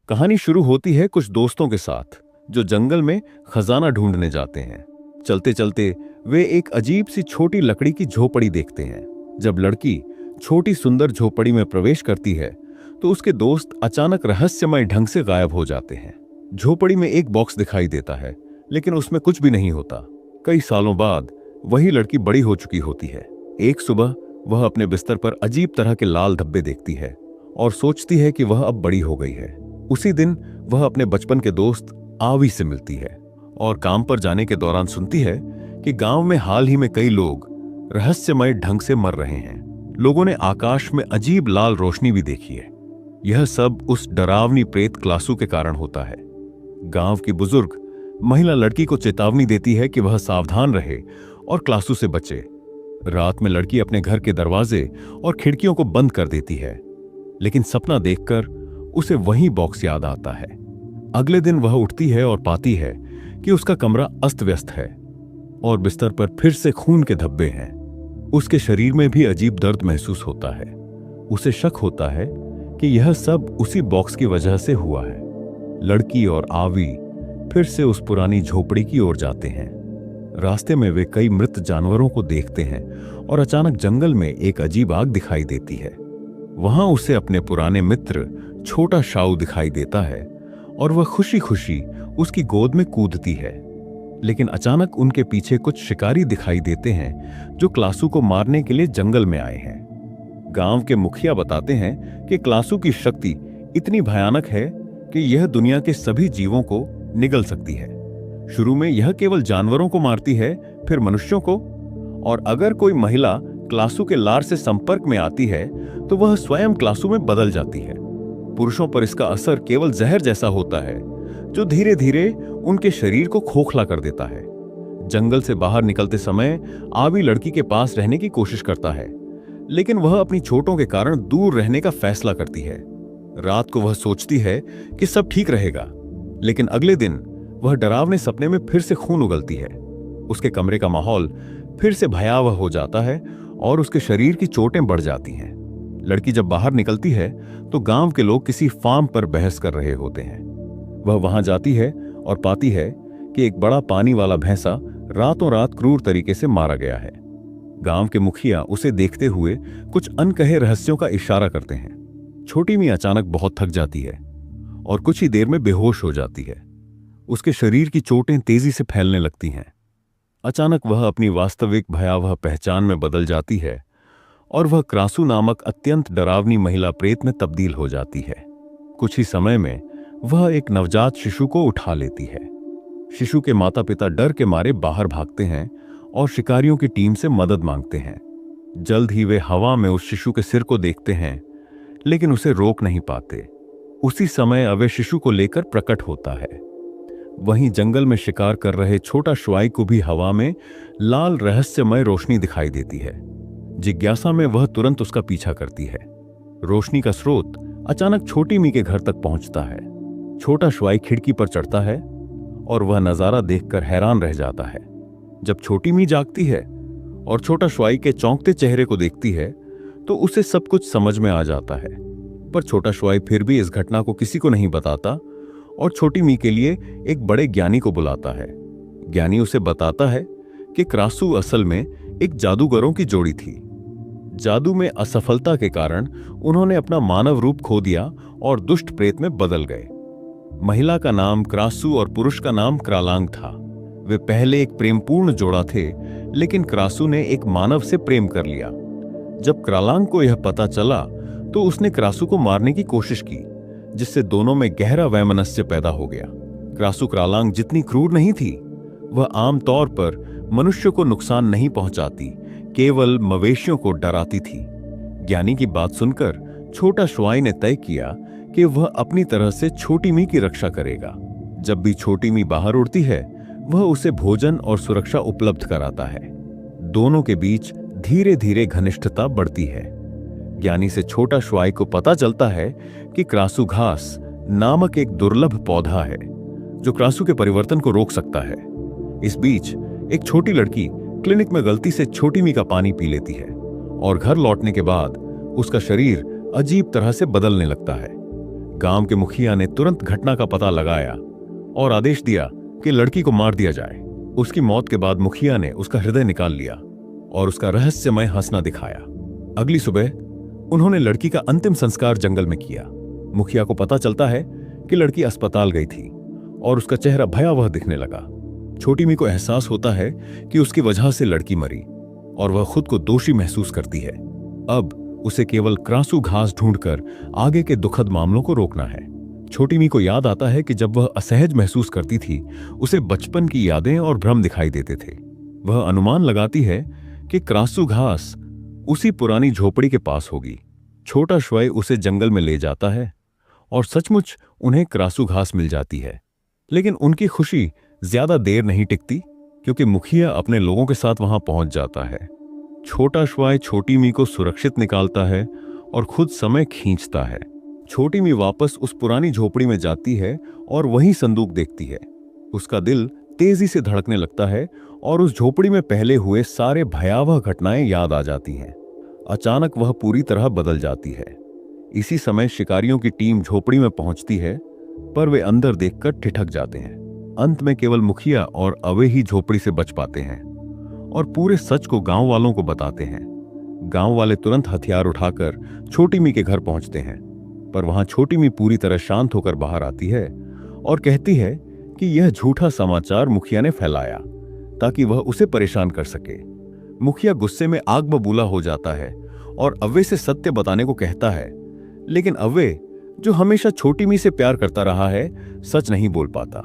कहानी शुरू होती है कुछ दोस्तों के साथ जो जंगल में खजाना ढूंढने जाते हैं। चलते चलते वे एक अजीब सी छोटी लकड़ी की झोपड़ी देखते हैं। जब लड़की छोटी सुंदर झोपड़ी में प्रवेश करती है तो उसके दोस्त अचानक रहस्यमय ढंग से गायब हो जाते हैं। झोपड़ी में एक बॉक्स दिखाई देता है, लेकिन उसमें कुछ भी नहीं होता। कई सालों बाद वही लड़की बड़ी हो चुकी होती है। एक सुबह वह अपने बिस्तर पर अजीब तरह के लाल धब्बे देखती है और सोचती है कि वह अब बड़ी हो गई है। उसी दिन वह अपने बचपन के दोस्त आवी से मिलती है और काम पर जाने के दौरान सुनती है कि गांव में हाल ही में कई लोग रहस्यमय ढंग से मर रहे हैं। लोगों ने आकाश में अजीब लाल रोशनी भी देखी है। यह सब उस डरावनी प्रेत क्लासू के कारण होता है। गांव की बुजुर्ग महिला लड़की को चेतावनी देती है कि वह सावधान रहे और क्लासू से बचे। रात में लड़की अपने घर के दरवाजे और खिड़कियों को बंद कर देती है, लेकिन सपना देखकर उसे वही बॉक्स याद आता है। अगले दिन वह उठती है और पाती है कि उसका कमरा अस्त व्यस्त है और बिस्तर पर फिर से खून के धब्बे हैं। उसके शरीर में भी अजीब दर्द महसूस होता है। उसे शक होता है कि यह सब उसी बॉक्स की वजह से हुआ है। लड़की और आवी फिर से उस पुरानी झोपड़ी की ओर जाते हैं। रास्ते में वे कई मृत जानवरों को देखते हैं और अचानक जंगल में एक अजीब आग दिखाई देती है। वहां उसे अपने पुराने मित्र छोटा शाऊ दिखाई देता है और वह खुशी खुशी उसकी गोद में कूदती है। लेकिन अचानक उनके पीछे कुछ शिकारी दिखाई देते हैं जो क्लासू को मारने के लिए जंगल में आए हैं। गांव के मुखिया बताते हैं कि क्लासू की शक्ति इतनी भयानक है कि यह दुनिया के सभी जीवों को निगल सकती है। शुरू में यह केवल जानवरों को मारती है, फिर मनुष्यों को, और अगर कोई महिला क्लासू के लार से संपर्क में आती है तो वह स्वयं क्लासू में बदल जाती है। पुरुषों पर इसका असर केवल जहर जैसा होता है जो धीरे धीरे उनके शरीर को खोखला कर देता है। जंगल से बाहर निकलते समय आवी लड़की के पास रहने की कोशिश करता है, लेकिन वह अपनी चोटों के कारण दूर रहने का फैसला करती है। रात को वह सोचती है कि सब ठीक रहेगा, लेकिन अगले दिन वह डरावने सपने में फिर से खून उगलती है। उसके कमरे का माहौल फिर से भयावह हो जाता है और उसके शरीर की चोटें बढ़ जाती हैं। लड़की जब बाहर निकलती है तो गांव के लोग किसी फार्म पर बहस कर रहे होते हैं। वह वहां जाती है और पाती है कि एक बड़ा पानी वाला भैंसा रातों रात क्रूर तरीके से मारा गया है। गांव के मुखिया उसे देखते हुए कुछ अनकहे रहस्यों का इशारा करते हैं। छोटी मी अचानक बहुत थक जाती है और कुछ ही देर में बेहोश हो जाती है। उसके शरीर की चोटें तेजी से फैलने लगती हैं। अचानक वह अपनी वास्तविक भयावह पहचान में बदल जाती है और वह क्रासू नामक अत्यंत डरावनी महिला प्रेत में तब्दील हो जाती है। कुछ ही समय में वह एक नवजात शिशु को उठा लेती है। शिशु के माता पिता डर के मारे बाहर भागते हैं और शिकारियों की टीम से मदद मांगते हैं। जल्द ही वे हवा में उस शिशु के सिर को देखते हैं, लेकिन उसे रोक नहीं पाते। उसी समय अवय शिशु को लेकर प्रकट होता है। वहीं जंगल में शिकार कर रहे छोटा श्वाई को भी हवा में लाल रहस्यमय रोशनी दिखाई देती है। जिज्ञासा में वह तुरंत उसका पीछा करती है। रोशनी का स्रोत अचानक छोटी मी के घर तक पहुंचता है। छोटा श्वाई खिड़की पर चढ़ता है और वह नजारा देखकर हैरान रह जाता है। जब छोटी मी जागती है और छोटा श्वाई के चौंकते चेहरे को देखती है तो उसे सब कुछ समझ में आ जाता है। पर छोटा श्वाई फिर भी इस घटना को किसी को नहीं बताता और छोटी मी के लिए एक बड़े ज्ञानी को बुलाता है। ज्ञानी उसे बताता है कि क्रासू असल में एक जादूगरों की जोड़ी थी। जादू में असफलता के कारण उन्होंने अपना मानव रूप खो दिया और दुष्ट प्रेत में बदल गए। महिला का नाम क्रासू और पुरुष का नाम क्रालांग था। वे पहले एक प्रेमपूर्ण जोड़ा थे, लेकिन क्रासू ने एक मानव से प्रेम कर लिया। जब क्रालांग को यह पता चला तो उसने क्रासू को मारने की कोशिश की, जिससे दोनों में गहरा वैमनस्य पैदा हो गया। क्रासू क्रालांग जितनी क्रूर नहीं थी, वह आमतौर पर मनुष्य को नुकसान नहीं पहुंचाती, केवल मवेशियों को डराती थी। ज्ञानी की बात सुनकर छोटा श्वाई ने तय किया कि वह अपनी तरह से छोटी मी की रक्षा करेगा। जब भी छोटी मी बाहर उड़ती है, वह उसे भोजन और सुरक्षा उपलब्ध कराता है। दोनों के बीच धीरे धीरे घनिष्ठता बढ़ती है। ज्ञानी से छोटा श्वाई को पता चलता है कि क्रासू घास नामक एक दुर्लभ पौधा है जो क्रासू के परिवर्तन को रोक सकता है। इस बीच एक छोटी लड़की क्लिनिक में गलती से छोटी मी का पानी पी लेती है और घर लौटने के बाद उसका शरीर अजीब तरह से बदलने लगता है। गांव के मुखिया ने तुरंत घटना का पता लगाया और आदेश दिया कि लड़की को मार दिया जाए। उसकी मौत के बाद मुखिया ने उसका हृदय निकाल लिया और उसका रहस्यमय हंसना दिखाया। अगली सुबह उन्होंने लड़की का अंतिम संस्कार जंगल में किया। मुखिया को पता चलता है कि लड़की अस्पताल गई थी और उसका चेहरा भयावह दिखने लगा। छोटी मी को एहसास होता है कि उसकी वजह से लड़की मरी और वह खुद को दोषी महसूस करती है। अब उसे केवल क्रासू घास ढूंढकर आगे के दुखद मामलों को रोकना है। छोटी मी को याद आता है कि जब वह असहज महसूस करती थी, उसे बचपन की यादें और भ्रम दिखाई देते थे। वह अनुमान लगाती है कि क्रासू घास उसी पुरानी झोपड़ी के पास होगी। छोटा श्वय उसे जंगल में ले जाता है और सचमुच उन्हें क्रासू घास मिल जाती है। लेकिन उनकी खुशी ज्यादा देर नहीं टिकती, क्योंकि मुखिया अपने लोगों के साथ वहां पहुंच जाता है। छोटा श्वाय छोटी मी को सुरक्षित निकालता है और खुद समय खींचता है। छोटी मी वापस उस पुरानी झोपड़ी में जाती है और वही संदूक देखती है। उसका दिल तेजी से धड़कने लगता है और उस झोपड़ी में पहले हुए सारे भयावह घटनाएं याद आ जाती हैं। अचानक वह पूरी तरह बदल जाती है। इसी समय शिकारियों की टीम झोपड़ी में पहुंचती है, पर वे अंदर देखकर ठिठक जाते हैं। अंत में केवल मुखिया और अवे ही झोपड़ी से बच पाते हैं और पूरे सच को गांव वालों को बताते हैं। गांव वाले तुरंत हथियार उठाकर छोटी मी के घर पहुंचते हैं, पर वहां छोटी मी पूरी तरह शांत होकर बाहर आती है और कहती है कि यह झूठा समाचार मुखिया ने फैलाया ताकि वह उसे परेशान कर सके। मुखिया गुस्से में आग बबूला हो जाता है और अव्वे से सत्य बताने को कहता है, लेकिन अव्वे, जो हमेशा छोटी मी से प्यार करता रहा है, सच नहीं बोल पाता।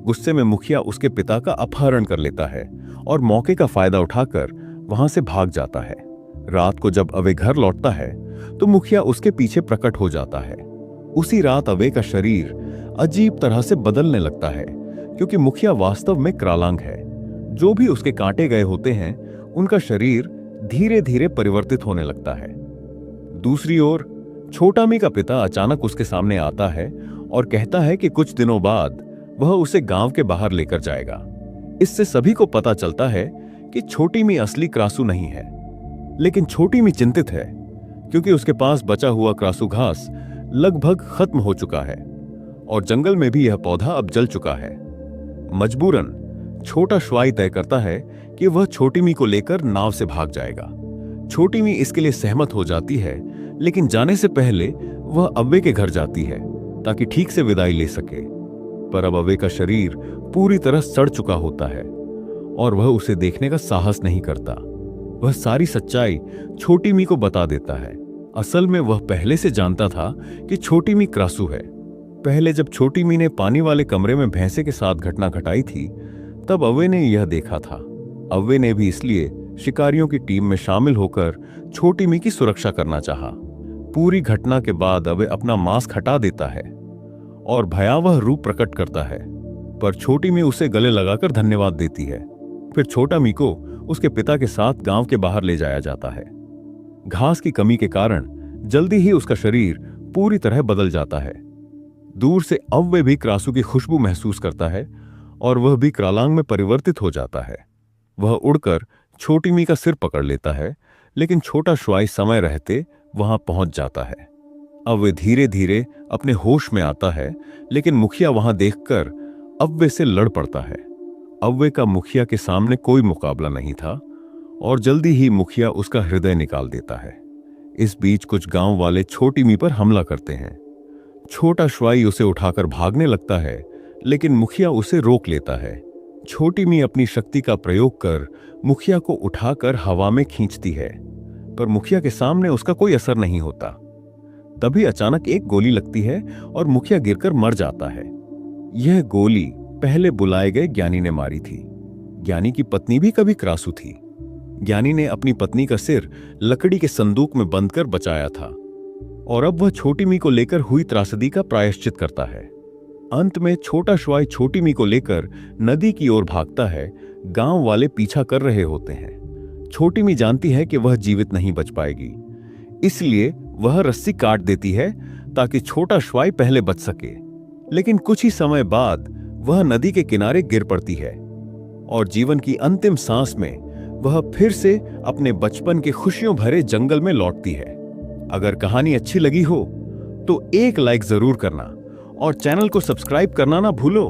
गुस्से में मुखिया उसके पिता का अपहरण कर लेता है और मौके का फायदा उठाकर वहां से भाग जाता है। रात को जब अवे घर लौटता है तो मुखिया उसके पीछे प्रकट हो जाता है। उसी रात अवे का शरीर अजीब तरह से बदलने लगता है, क्योंकि मुखिया वास्तव में क्रालांग है। जो भी उसके काटे गए होते हैं, उनका शरीर धीरे धीरे परिवर्तित होने लगता है। दूसरी ओर छोटा मी का पिता अचानक उसके सामने आता है और कहता है कि कुछ दिनों बाद वह उसे गांव के बाहर लेकर जाएगा। इससे सभी को पता चलता है कि छोटी मी असली क्रासू नहीं है। लेकिन छोटी मी चिंतित है, क्योंकि उसके पास बचा हुआ क्रासू घास लगभग खत्म हो चुका है और जंगल में भी यह पौधा अब जल चुका है। मजबूरन छोटा श्वाई तय करता है कि वह छोटी मी को लेकर नाव से भाग जाएगा। छोटी मी इसके लिए सहमत हो जाती है, लेकिन जाने से पहले वह अव्वे के घर जाती है ताकि ठीक से विदाई ले सके। पर अब अव्वे का शरीर पूरी तरह सड़ चुका होता है और वह उसे देखने का साहस नहीं करता। वह सारी सच्चाई छोटी मी को बता देता है। असल में वह पहले से जानता था कि छोटी मी क्रासू है। पहले जब छोटी मी ने पानी वाले कमरे में भैंसे के साथ घटना घटाई थी, तब अव्वे ने यह देखा था। अव्वे ने भी इसलिए शिकारियों की टीम में शामिल होकर छोटी मी की सुरक्षा करना चाहा। पूरी घटना के बाद अव्वे अपना मास्क हटा देता है और भयावह रूप प्रकट करता है, पर छोटी मी उसे गले लगाकर धन्यवाद देती है। फिर छोटा मी को उसके पिता के साथ गांव के बाहर ले जाया जाता है। घास की कमी के कारण जल्दी ही उसका शरीर पूरी तरह बदल जाता है। दूर से अव्वे भी क्रासू की खुशबू महसूस करता है और वह भी क्रालांग में परिवर्तित हो जाता है। वह उड़कर छोटी मी का सिर पकड़ लेता है, लेकिन छोटा श्वाई समय रहते वहां पहुंच जाता है। अव्वे धीरे धीरे अपने होश में आता है, लेकिन मुखिया वहां देखकर अव्वे से लड़ पड़ता है। अव्वे का मुखिया के सामने कोई मुकाबला नहीं था और जल्दी ही मुखिया उसका हृदय निकाल देता है। इस बीच कुछ गांव वाले छोटी मी पर हमला करते हैं। छोटा श्वाई उसे उठाकर भागने लगता है, लेकिन मुखिया उसे रोक लेता है। छोटी मी अपनी शक्ति का प्रयोग कर मुखिया को उठाकर हवा में खींचती है, पर मुखिया के सामने उसका कोई असर नहीं होता। तभी अचानक एक गोली लगती है और मुखिया गिरकर मर जाता है। यह गोली पहले बुलाए गए ज्ञानी ने मारी थी। ज्ञानी की पत्नी भी कभी क्रासू थी। ज्ञानी ने अपनी पत्नी का सिर लकड़ी के संदूक में बंद कर बचाया था और अब वह छोटी मी को लेकर हुई त्रासदी का प्रायश्चित करता है। अंत में छोटा श्वाई छोटी मी को लेकर नदी की ओर भागता है। गांव वाले पीछा कर रहे होते हैं। छोटी मी जानती है कि वह जीवित नहीं बच पाएगी, इसलिए वह रस्सी काट देती है ताकि छोटा श्वाई पहले बच सके। लेकिन कुछ ही समय बाद वह नदी के किनारे गिर पड़ती है और जीवन की अंतिम सांस में वह फिर से अपने बचपन के खुशियों भरे जंगल में लौटती है। अगर कहानी अच्छी लगी हो तो एक लाइक जरूर करना और चैनल को सब्सक्राइब करना ना भूलो।